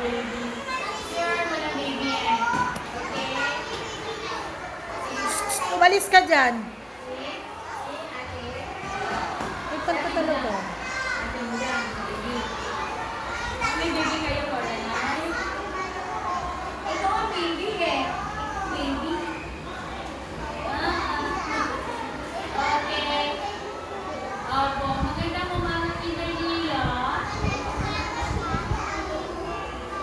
baby. Sure, walang baby yan. Okay? Umalis ka dyan. See? See, ate? May palpatalo ko. Ate mo yan, baby. May baby kayo, Coraline? Ito ang baby eh. Ito ang baby. Okay. Opo, magandang umaga, Kimberly.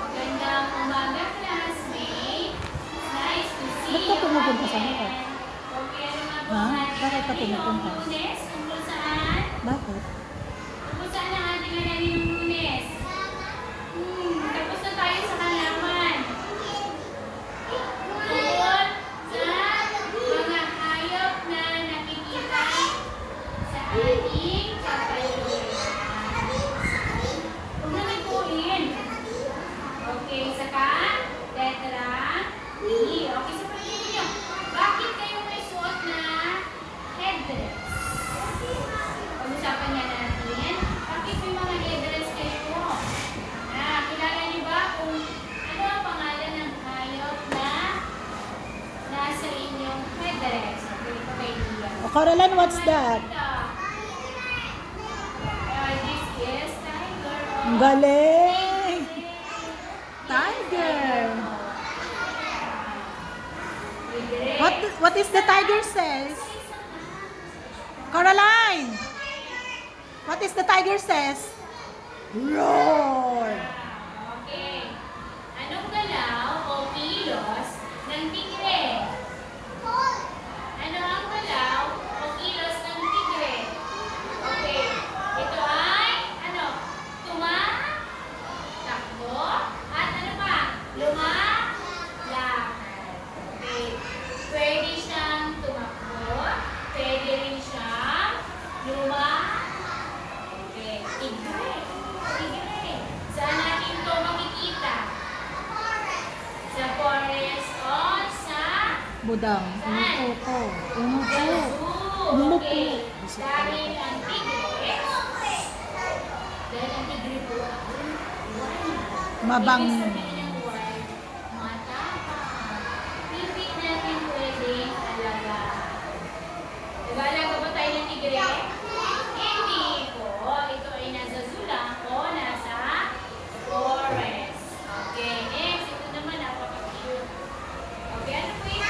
Magandang umaga, classmate. Nice to see Ba't you ka pumupunta sa again. harap? Okay, ano nga po Ha? ang ating Bakit ka gagawin pumupunta? noong Lunes? Tungkol saan? Bakit? Tungkol saan ang ating gagawin noong Lunes? Tapos na tayo sa halaman. Tungkol sa mga hayop na nakikita sa ating kapaligiran. Huwag na nagpuin. Okay, saka letra D. Okay, sa pagkili nyo. Bakit kayo may suot na headdress? Pag-usapan nga natin. Bakit may mga headdress kayo? Kilala niyo ba kung ano ang pangalan ng hayop na nasa inyong headdress? Okay, ito kay Lia. O, Coraline, what's that? This is tiger. Ang galing! Tiger! What is the tiger says? Coraline! What is the tiger says? Roar! Okay. Anong galaw o kilos ng tigre? Ano ang galaw o kilos ng tigre? Okay. Ito ay, ano? Tumatakbo? At ano pa? Lumalakad. Okay. Pwede siyang tumakbo. Pwede rin siyang okay. Tigre. Tigre. Saan natin ito makikita? Sa forest o sa Budang. Umupo ko. Umupo. zoo. Umupo. Okay. Dahil ang tigre po ay Mabang. ibig sabihin ng word, matapang. Hindi natin pwedeng alagaan. Nag-aalaga ba tayo ng tigre? Hindi po. Ito ay nasa zoo lang o nasa forest. Okay, next. Ito naman, napaka-cute. Okay, ano po ito?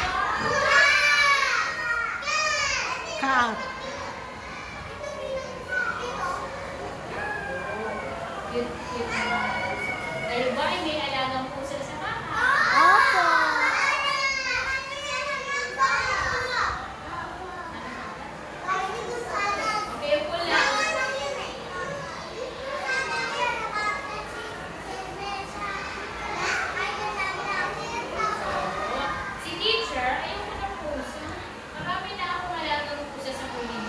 Cat. Cute, cute naman. Kayo ba ay may alagang pusa sa bahay? Opo. Okay, upo lang. Si teacher, ayoko ng pusa. Marami na akong alagang pusa sa kulit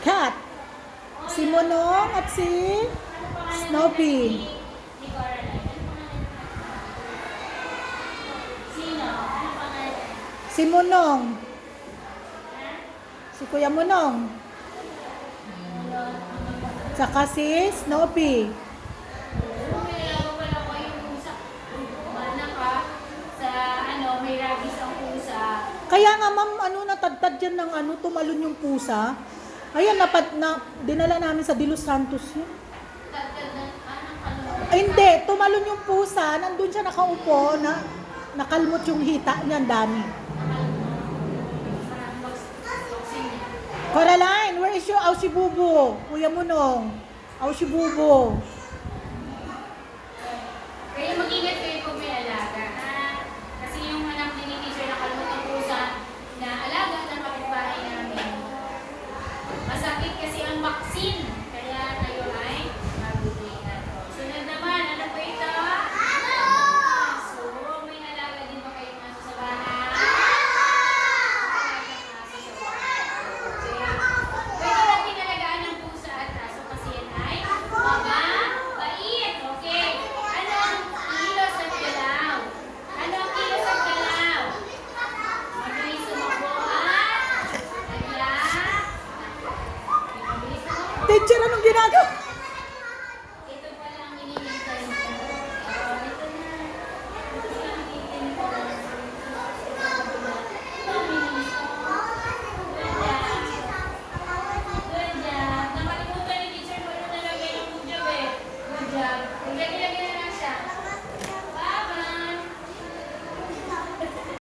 cat. Si Monong at si Snoopy. Ni Coraline. Ano pangalan? Sino? Ano pangalan? Si Monong. Ha? Si Kuya Monong. Saka si Snoopy. May nalaman pala ko yung pusa. Mana ka sa may rabies ang pusa. Kaya nga ma'am, natagtad yan ng tumalon yung pusa. Ayan, dinala namin sa De Los Santos yun. Tagtad ng Ay, hindi, tumalon yung pusa, nandun siya nakaupo, nakalmot yung hita niya, ang dami. Coraline, where is your Aushibubo? Kuya Monong, Aushibubo. Kaya mag-ingat kayo kung may alaga. Kasi yung anak ni teacher nakalmot ang pusa na alaga ng kapitbahay namin. Masakit kasi ang vaccine. Kaya tayo ay mag-ingat. Sunod naman, ano po ito? Aso. May alaga din ba kayong aso sa bahay? Alagang aso sa bahay. Okay. Pwede natin alagaan ng pusa at aso kasi yan ay mabait. Okay. Ano ang kilos at galaw? Ano ang kilos at galaw? Mabilis tumakbo at nagla. Mabilis tumakbo. Teacher, anong ginagawa? Ito pa lang hinihintay mo. Oh, ito na. Ito lang hinihintay mo. Mabilis. Good job. Good job. Nakalimutan ni teacher mo na nalagay ng good job eh. Good job.